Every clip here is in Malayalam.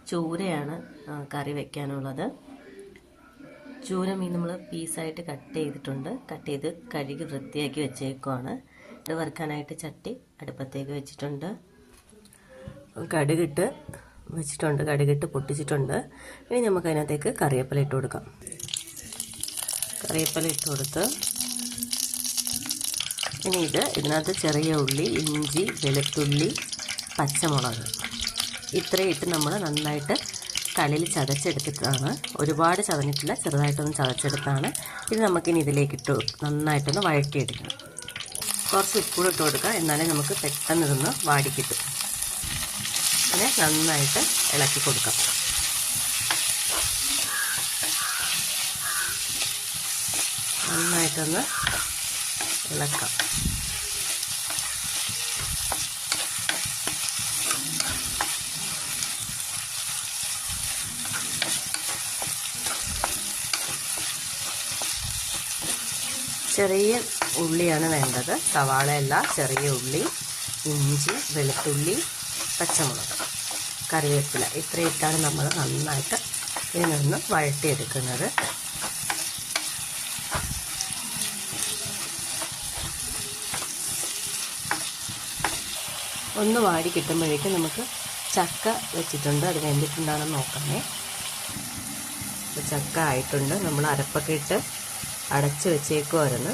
ചൂരയാണ് കറി വെക്കാനുള്ളത്. ചൂര മീൻ നമ്മൾ പീസായിട്ട് കട്ട് ചെയ്തിട്ടുണ്ട്. കട്ട് ചെയ്ത് കഴുകി വൃത്തിയാക്കി വെച്ചേക്കുവാണ്. ഇത് വറുക്കാനായിട്ട് ചട്ടി അടുപ്പത്തേക്ക് വെച്ചിട്ടുണ്ട്. കടുകിട്ട് വെച്ചിട്ടുണ്ട്. കടുകിട്ട് പൊട്ടിച്ചിട്ടുണ്ട്. ഇനി നമുക്ക് അതിനകത്തേക്ക് കറിവേപ്പില ഇട്ട് കൊടുക്കാം. കറിവേപ്പില ഇട്ട് കൊടുത്ത് ഇനി ഇതിനകത്ത് ചെറിയ ഉള്ളി, ഇഞ്ചി, വെളുത്തുള്ളി, പച്ചമുളക് ഇത്രയും ഇട്ട് നമ്മൾ നന്നായിട്ട് കല്ലിൽ ചതച്ചെടുത്തിട്ടാണ്. ഒരുപാട് ചതഞ്ഞിട്ടില്ല, ചെറുതായിട്ടൊന്ന് ചതച്ചെടുത്താണ്. ഇത് നമുക്കിനി ഇതിലേക്കിട്ട് നന്നായിട്ടൊന്ന് വഴറ്റിയെടുക്കണം. കുറച്ച് ഉപ്പൂടെ ഇട്ട് കൊടുക്കുക, എന്നാലേ നമുക്ക് പെട്ടെന്ന് ഇതൊന്ന് വാടിക്കിട്ടും. പിന്നെ നന്നായിട്ട് ഇളക്കി കൊടുക്കാം. നന്നായിട്ടൊന്ന് ഇളക്കാം. ചെറിയ ഉള്ളിയാണ് വേണ്ടത്, സവാളയല്ല, ചെറിയ ഉള്ളി, ഇഞ്ചി, വെളുത്തുള്ളി, പച്ചമുളക്, കറിവേപ്പില ഇത്രയും ഇട്ടാണ് നമ്മൾ നന്നായിട്ട് ഇതിൽ നിന്ന് വഴറ്റിയെടുക്കുന്നത്. ഒന്ന് വാടി കിട്ടുമ്പോഴേക്കും നമുക്ക് ചക്ക വെച്ചിട്ടുണ്ട്, അത് വെന്തിട്ടുണ്ടാണെന്ന് നോക്കണേ. ചക്ക ആയിട്ടുണ്ട്. നമ്മൾ അരപ്പൊക്കെ ഇട്ട് അടച്ച് വെച്ചേക്കുമായിരുന്നു.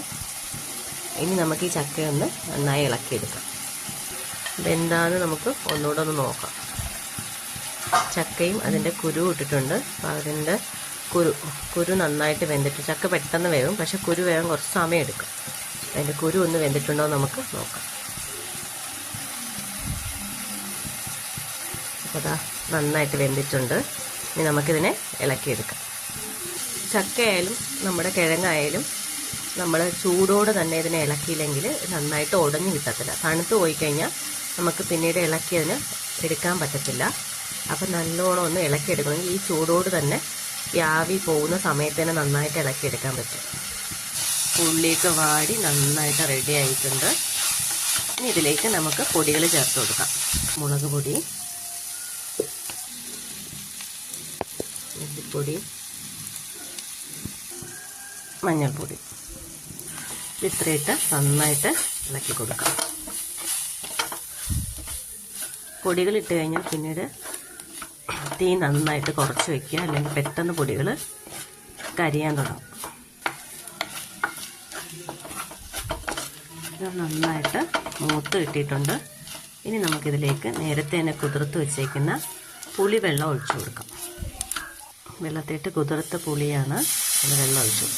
ഇനി നമുക്ക് ഈ ചക്കയൊന്ന് നന്നായി ഇളക്കിയെടുക്കാം. ഇതെന്താണെന്ന് നമുക്ക് ഒന്നുകൂടെ ഒന്ന് നോക്കാം. ചക്കയും അതിൻ്റെ കുരു ഇട്ടിട്ടുണ്ട്. അപ്പോൾ അതിൻ്റെ കുരു നന്നായിട്ട് വെന്തിട്ട്, ചക്ക പെട്ടെന്ന് വേവും, പക്ഷെ കുരു വേവാൻ കുറച്ച് സമയം എടുക്കും. അതിൻ്റെ കുരു ഒന്ന് വെന്തിട്ടുണ്ടോ എന്ന് നമുക്ക് നോക്കാം. അപ്പോൾ അതാ നന്നായിട്ട് വെന്തിട്ടുണ്ട്. ഇനി നമുക്കിതിനെ ഇളക്കിയെടുക്കാം. ചക്കയായാലും നമ്മുടെ കിഴങ്ങായാലും നമ്മൾ ചൂടോടെ തന്നെ ഇതിനെ ഇളക്കിയില്ലെങ്കിൽ നന്നായിട്ട് ഉടഞ്ഞു കിട്ടത്തില്ല. തണുത്ത് പോയി കഴിഞ്ഞാൽ നമുക്ക് പിന്നീട് ഇളക്കി അതിന് എടുക്കാൻ പറ്റത്തില്ല. അപ്പം നല്ലോണം ഒന്ന് ഇളക്കിയെടുക്കണമെങ്കിൽ ഈ ചൂടോട് തന്നെ ഈ ആവി പോകുന്ന സമയത്ത് തന്നെ നന്നായിട്ട് ഇളക്കിയെടുക്കാൻ പറ്റും. ഉള്ളിയൊക്കെ വാടി നന്നായിട്ട് റെഡി ആയിട്ടുണ്ട്. ഇനി ഇതിലേക്ക് നമുക്ക് പൊടികൾ ചേർത്ത് കൊടുക്കാം. മുളക് പൊടി, പൊടി, മഞ്ഞൾപ്പൊടി ഇത്രയിട്ട് നന്നായിട്ട് ഇളക്കി കൊടുക്കാം. പൊടികൾ ഇട്ട് കഴിഞ്ഞാൽ പിന്നീട് തീ നന്നായിട്ട് കുറച്ച് വയ്ക്കുക, അല്ലെങ്കിൽ പെട്ടെന്ന് പൊടികൾ കരിയാൻ തുടങ്ങും. ഇത് നന്നായിട്ട് മൂത്ത് കിട്ടിയിട്ടുണ്ട്. ഇനി നമുക്കിതിലേക്ക് നേരത്തെ തന്നെ കുതിർത്ത് വെച്ചേക്കുന്ന പുളിവെള്ളം ഒഴിച്ചു കൊടുക്കാം. വെള്ളത്തിട്ട് കുതിർത്ത പുളിയാണ്, അത് വെള്ളം ഒഴിച്ചു.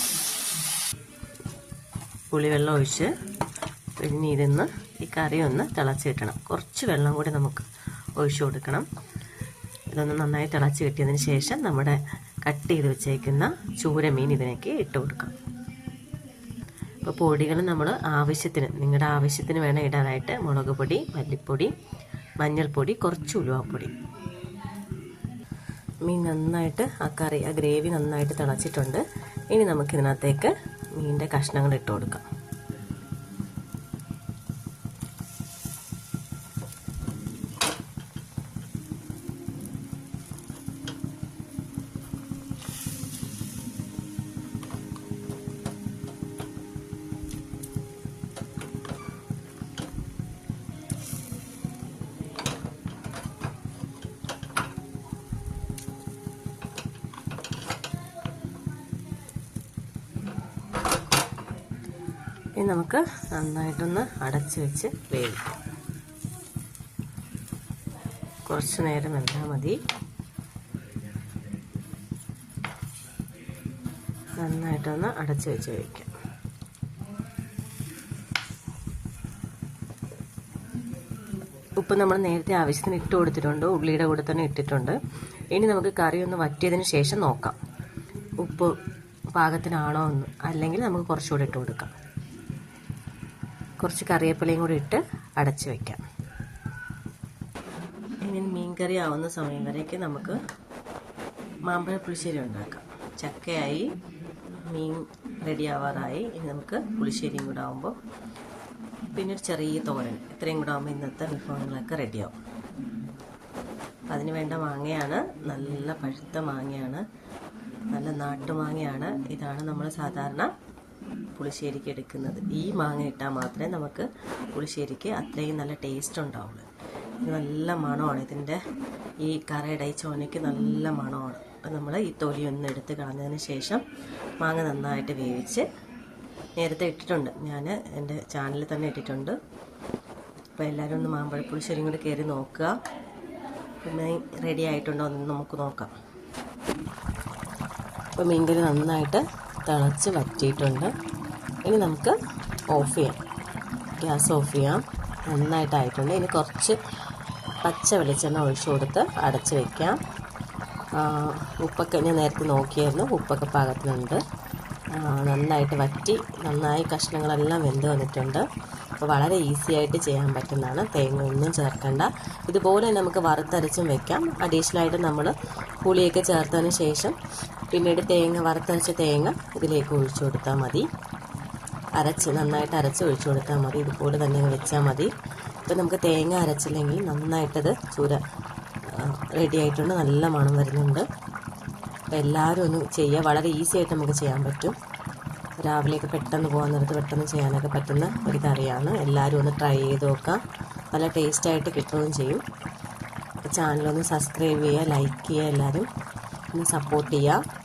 പുളിവെള്ളം ഒഴിച്ച് പിന്നെ ഇതിന്ന് ഈ കറി ഒന്ന് തിളച്ച് കിട്ടണം. കുറച്ച് വെള്ളം കൂടി നമുക്ക് ഒഴിച്ചു കൊടുക്കണം. ഇതൊന്ന് നന്നായി തിളച്ച് കിട്ടിയതിന് ശേഷം നമ്മുടെ കട്ട് ചെയ്ത് വെച്ചേക്കുന്ന ചൂരമീൻ ഇതിലേക്ക് ഇട്ട് കൊടുക്കാം. അപ്പോൾ പൊടികൾ നമ്മൾ ആവശ്യത്തിന്, നിങ്ങളുടെ ആവശ്യത്തിന് വേണം ഇടാനായിട്ട്. മുളക് പൊടി, മല്ലിപ്പൊടി, മഞ്ഞൾപ്പൊടി, കുറച്ച് ഉലുവാപ്പൊടി. മീൻ നന്നായിട്ട് ആ ഗ്രേവി നന്നായിട്ട് തിളച്ചിട്ടുണ്ട്. ഇനി നമുക്കിതിനകത്തേക്ക് മീനിൻ്റെ കഷ്ണങ്ങൾ ഇട്ട് കൊടുക്കാം. ഇനി നമുക്ക് നന്നായിട്ടൊന്ന് അടച്ച് വെച്ച് വേവിക്കാം. കുറച്ച് നേരം വെന്താൽ മതി. നന്നായിട്ടൊന്ന് അടച്ച് വെച്ച് വേവിക്കാം. ഉപ്പ് നമ്മൾ നേരത്തെ ആവശ്യത്തിന് ഇട്ട് കൊടുത്തിട്ടുണ്ട്, ഉള്ളിയുടെ കൂടെ തന്നെ ഇട്ടിട്ടുണ്ട്. ഇനി നമുക്ക് കറി ഒന്ന് വറ്റിയതിന് ശേഷം നോക്കാം ഉപ്പ് പാകത്തിനാണോ എന്ന്. അല്ലെങ്കിൽ നമുക്ക് കുറച്ചുകൂടെ ഇട്ട് കൊടുക്കാം. കുറച്ച് കറിവേപ്പിലയും കൂടി ഇട്ട് അടച്ച് വയ്ക്കാം. ഇനി മീൻകറി ആവുന്ന സമയം വരേക്ക് നമുക്ക് മാമ്പഴ പുളിശ്ശേരി ഉണ്ടാക്കാം. ചക്കയായി, മീൻ റെഡി ആവാറായി. ഇനി നമുക്ക് പുളിശ്ശേരിയും കൂടെ ആകുമ്പോൾ പിന്നെ ഒരു ചെറിയ തോരൻ, ഇത്രയും കൂടെ ആകുമ്പോൾ ഇന്നത്തെ വിഭവങ്ങളൊക്കെ റെഡിയാവും. അതിന് വേണ്ട മാങ്ങയാണ് നല്ല പഴുത്ത മാങ്ങയാണ്, നല്ല നാട്ടുമാങ്ങയാണ്. ഇതാണ് നമ്മൾ സാധാരണ പുളിശ്ശേരിക്ക് എടുക്കുന്നത്. ഈ മാങ്ങ ഇട്ടാൽ മാത്രമേ നമുക്ക് പുളിശ്ശേരിക്ക് അത്രയും നല്ല ടേസ്റ്റ് ഉണ്ടാവുള്ളൂ. ഇത് നല്ല മണമാണ്, ഇതിൻ്റെ ഈ കറയുടെ ഈ ചോനയ്ക്ക് നല്ല മണമാണ്. അപ്പം നമ്മൾ ഈ തൊലിയൊന്ന് എടുത്ത് കളഞ്ഞതിന് ശേഷം മാങ്ങ നന്നായിട്ട് വേവിച്ച് നേരത്തെ ഇട്ടിട്ടുണ്ട്, ഞാൻ എൻ്റെ ചാനലിൽ തന്നെ ഇട്ടിട്ടുണ്ട്. അപ്പോൾ എല്ലാവരും ഒന്ന് മാമ്പഴ പുളിശ്ശേരിയും കൂടി കയറി നോക്കുക. പിന്നെ റെഡി ആയിട്ടുണ്ടോ എന്ന് നമുക്ക് നോക്കാം. അപ്പോൾ മീൻകറി നന്നായിട്ട് തിളച്ച് വറ്റിയിട്ടുണ്ട്. ഇനി നമുക്ക് ഓഫ് ചെയ്യാം, ഗ്യാസ് ഓഫ് ചെയ്യാം. നന്നായിട്ടായിട്ടുണ്ട്. ഇനി കുറച്ച് പച്ച വെളിച്ചെണ്ണ ഒഴിച്ചു കൊടുത്ത് അടച്ച് വയ്ക്കാം. ഉപ്പൊക്കെ ഞാൻ നേരത്തെ നോക്കിയായിരുന്നു, ഉപ്പൊക്കെ പാകത്തിനുണ്ട്. നന്നായിട്ട് വറ്റി നന്നായി കഷ്ണങ്ങളെല്ലാം വെന്ത് വന്നിട്ടുണ്ട്. അപ്പോൾ വളരെ ഈസി ആയിട്ട് ചെയ്യാൻ പറ്റുന്നതാണ്, തേങ്ങ ഒന്നും ചേർക്കണ്ട. ഇതുപോലെ നമുക്ക് വറുത്തരച്ചും വെക്കാം. അഡീഷണലായിട്ട് നമ്മൾ പുളിയൊക്കെ ചേർത്തതിന് ശേഷം പിന്നീട് വറുത്തരച്ച തേങ്ങ ഇതിലേക്ക് ഒഴിച്ചു കൊടുത്താൽ മതി. നന്നായിട്ട് അരച്ച് ഒഴിച്ചു കൊടുത്താൽ മതി. ഇതുപോലെ തന്നെ വെച്ചാൽ മതി. ഇപ്പം നമുക്ക് തേങ്ങ അരച്ചില്ലെങ്കിൽ നന്നായിട്ടത് ചൂര റെഡി ആയിട്ടുണ്ട്, നല്ല മണം വരുന്നുണ്ട്. അപ്പോൾ എല്ലാവരും ഒന്ന് ചെയ്യുക, വളരെ ഈസി ആയിട്ട് നമുക്ക് ചെയ്യാൻ പറ്റും. രാവിലെയൊക്കെ പെട്ടെന്ന് പോകുന്നിടത്ത് പെട്ടെന്ന് ചെയ്യാനൊക്കെ പറ്റുന്ന ഒരു കറിയാണ്. എല്ലാവരും ഒന്ന് ട്രൈ ചെയ്ത് നോക്കാം, നല്ല ടേസ്റ്റായിട്ട് കിട്ടുകയും ചെയ്യും. അപ്പോൾ ചാനലൊന്ന് സബ്സ്ക്രൈബ് ചെയ്യുക, ലൈക്ക് ചെയ്യുക, എല്ലാവരും ഒന്ന് സപ്പോർട്ട് ചെയ്യുക.